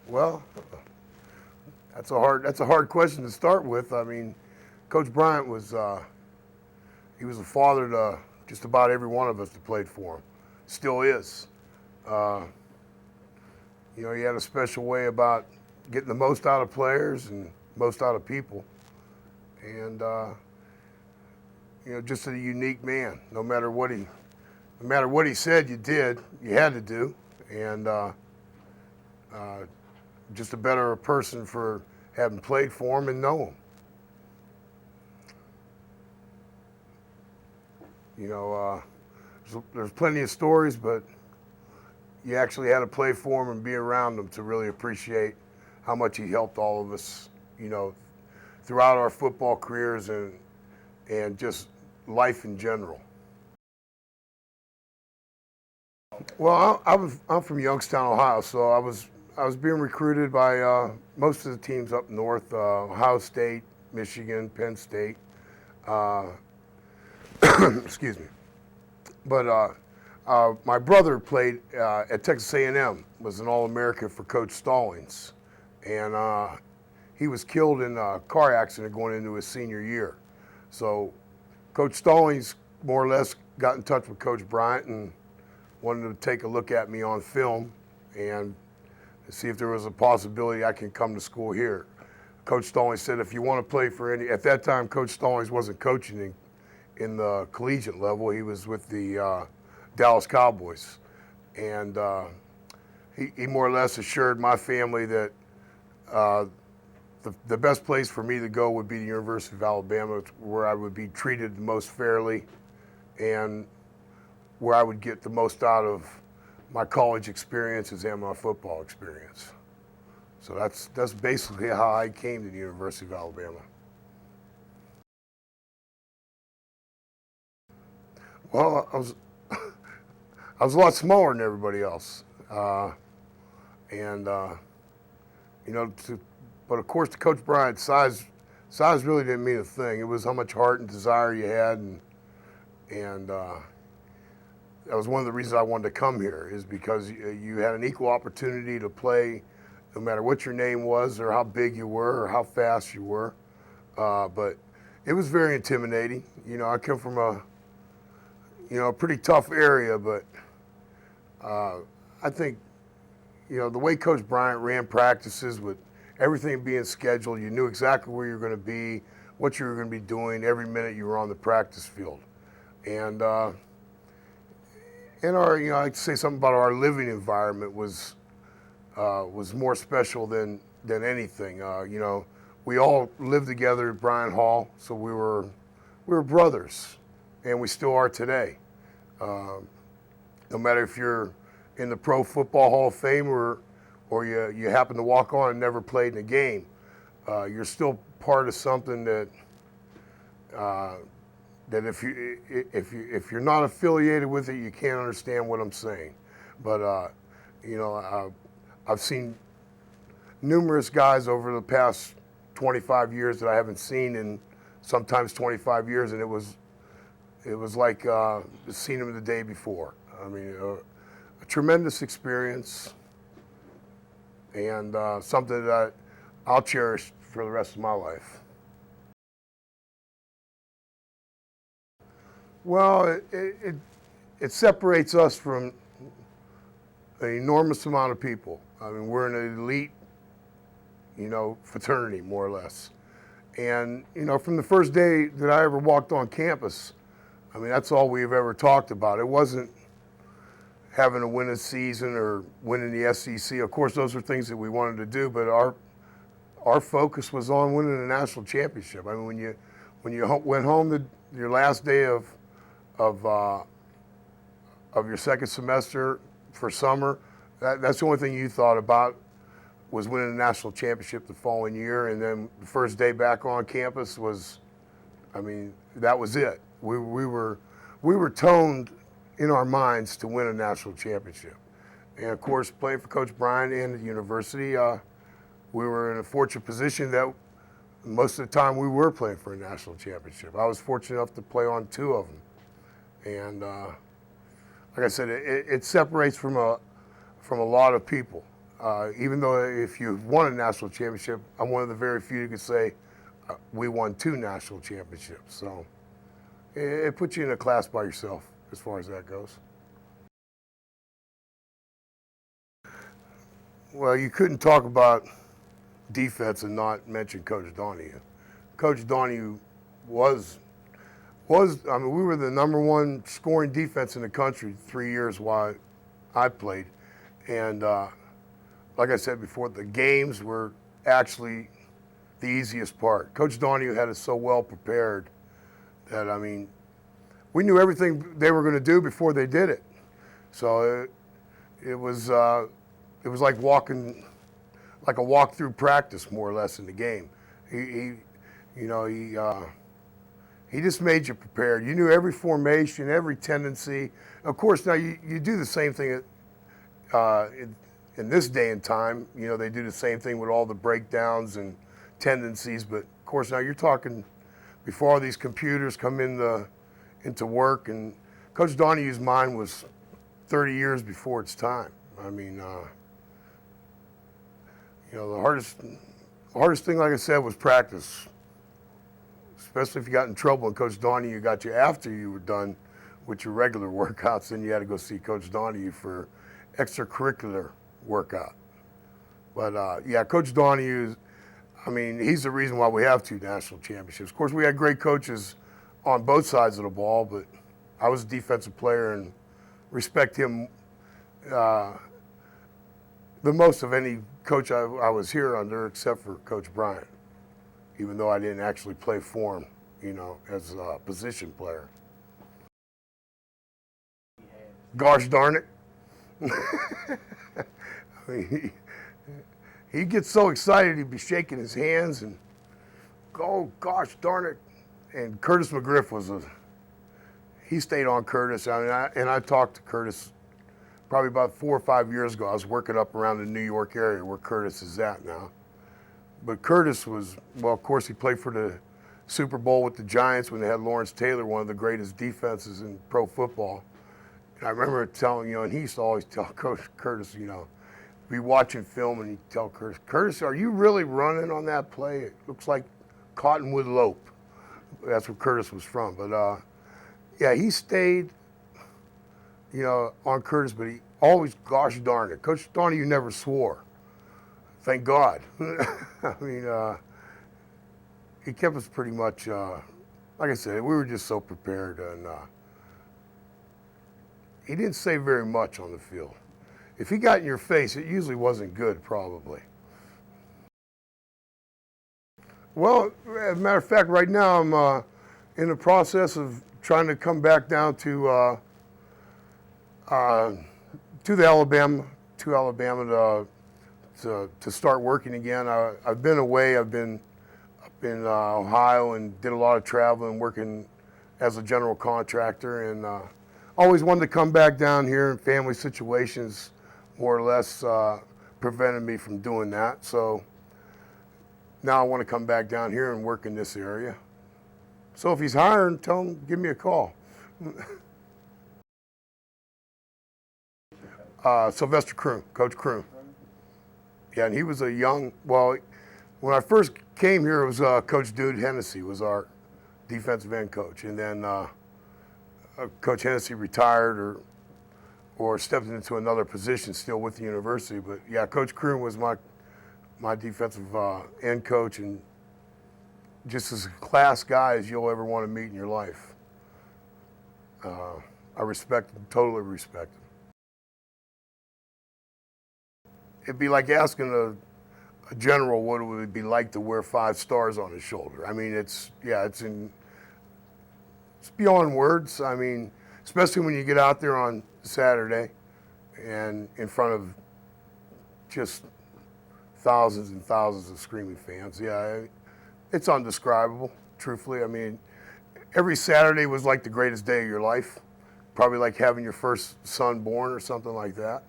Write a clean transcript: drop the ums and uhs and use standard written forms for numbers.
Well, that's a hard question to start with. I mean, Coach Bryant was he was a father to just about every one of us that played for him. Still is. Uh, he had a special way about getting the most out of players and most out of people, and just a unique man. No matter what he said, you had to do, and just a better person for having played for him and know him. There's plenty of stories, but you actually had to play for him and be around him to really appreciate how much he helped all of us, throughout our football careers and just life in general. Well, I'm from Youngstown, Ohio, so I was being recruited by most of the teams up north: Ohio State, Michigan, Penn State. Excuse me. But my brother played at Texas A&M, was an All-American for Coach Stallings, and he was killed in a car accident going into his senior year. So Coach Stallings more or less got in touch with Coach Bryant and wanted to take a look at me on film and see if there was a possibility I can come to school here. Coach Stallings said, if you want to play for any, at that time Coach Stallings wasn't coaching in the collegiate level. He was with the Dallas Cowboys. And he more or less assured my family that the best place for me to go would be the University of Alabama, where I would be treated the most fairly and where I would get the most out of my college experiences and my football experience. So that's basically how I came to the University of Alabama. Well, I was a lot smaller than everybody else, but of course, to Coach Bryant, size really didn't mean a thing. It was how much heart and desire you had, and that was one of the reasons I wanted to come here, is because you had an equal opportunity to play, no matter what your name was or how big you were or how fast you were. But it was very intimidating. I come from a pretty tough area, but I think, the way Coach Bryant ran practices with everything being scheduled, you knew exactly where you were going to be, what you were going to be doing every minute you were on the practice field. And I'd like to say something about our living environment was more special than anything. We all lived together at Bryant Hall, so we were brothers, and we still are today. No matter if you're in the Pro Football Hall of Fame or you happen to walk on and never played in a game, you're still part of something that if you're not affiliated with it, you can't understand what I'm saying. But I've seen numerous guys over the past 25 years that I haven't seen in sometimes 25 years, and it was like seeing them the day before. I mean, a tremendous experience, and something that I'll cherish for the rest of my life. Well, it separates us from an enormous amount of people. I mean, we're an elite, fraternity, more or less. And, from the first day that I ever walked on campus, I mean, that's all we've ever talked about. It wasn't having to win a season or winning the SEC. Of course, those are things that we wanted to do, but our focus was on winning a national championship. I mean, when you went home your last day of your second semester for summer, that's the only thing you thought about was winning a national championship the following year. And then the first day back on campus was, I mean, that was it. We were toned in our minds to win a national championship. And of course, playing for Coach Bryant and the university, we were in a fortunate position that most of the time we were playing for a national championship. I was fortunate enough to play on two of them. And like I said, it separates from a lot of people. Even though if you've won a national championship, I'm one of the very few who could say we won 2 national championships. So it puts you in a class by yourself as far as that goes. Well, you couldn't talk about defense and not mention Coach Donahue. Coach Donahue was, I mean, we were the #1 scoring defense in the country 3 years while I played. And like I said before, the games were actually the easiest part. Coach Donahue had us so well prepared that, I mean, we knew everything they were going to do before they did it. So it was like walking, like a walk-through practice, more or less, in the game. He just made you prepared. You knew every formation, every tendency. Of course, now you do the same thing in this day and time. You know, they do the same thing with all the breakdowns and tendencies. But of course, now you're talking before all these computers come into work. And Coach Donahue's mind was 30 years before its time. I mean, you know, the hardest thing, like I said, was practice. Especially if you got in trouble and Coach Donahue got you after you were done with your regular workouts, then you had to go see Coach Donahue for extracurricular workout. But yeah, Coach Donahue, I mean, he's the reason why we have 2 national championships. Of course, we had great coaches on both sides of the ball, but I was a defensive player and respect him the most of any coach I was here under, except for Coach Bryant, even though I didn't actually play for him, you know, as a position player. Gosh darn it. I mean, he gets so excited he'd be shaking his hands and go, gosh darn it. And Curtis McGriff he stayed on Curtis. I mean, I talked to Curtis probably about 4 or 5 years ago. I was working up around the New York area where Curtis is at now. But Curtis was, well, of course, he played for the Super Bowl with the Giants when they had Lawrence Taylor, one of the greatest defenses in pro football. And I remember telling, you know, and he used to always tell Coach Curtis, you know, be watching film and he'd tell Curtis, Curtis, are you really running on that play? It looks like Cottonwood Lope. That's where Curtis was from. But yeah, he stayed, you know, on Curtis, but he always, gosh darn it. Coach Donahue never swore. Thank God. I mean, he kept us pretty much, like I said, we were just so prepared. And he didn't say very much on the field. If he got in your face, it usually wasn't good, probably. Well, as a matter of fact, right now I'm in the process of trying to come back down to Alabama to start working again. I've been away. I've been up in Ohio and did a lot of traveling, working as a general contractor, and always wanted to come back down here. And family situations, more or less, prevented me from doing that. So now I want to come back down here and work in this area. So if he's hiring, tell him, give me a call. Sylvester Kroon, Coach Kroon. Yeah, and he was a young, well, when I first came here, it was Coach Dude Hennessy was our defensive end coach. And then Coach Hennessy retired or stepped into another position still with the university. But yeah, Coach Kroon was my defensive end coach, and just as a class guy as you'll ever want to meet in your life. I respect him, totally respect him. It'd be like asking a general what it would be like to wear 5 stars on his shoulder. I mean, it's beyond words. I mean, especially when you get out there on Saturday and in front of just thousands and thousands of screaming fans. Yeah, it's undescribable, truthfully. I mean, every Saturday was like the greatest day of your life. Probably like having your first son born or something like that.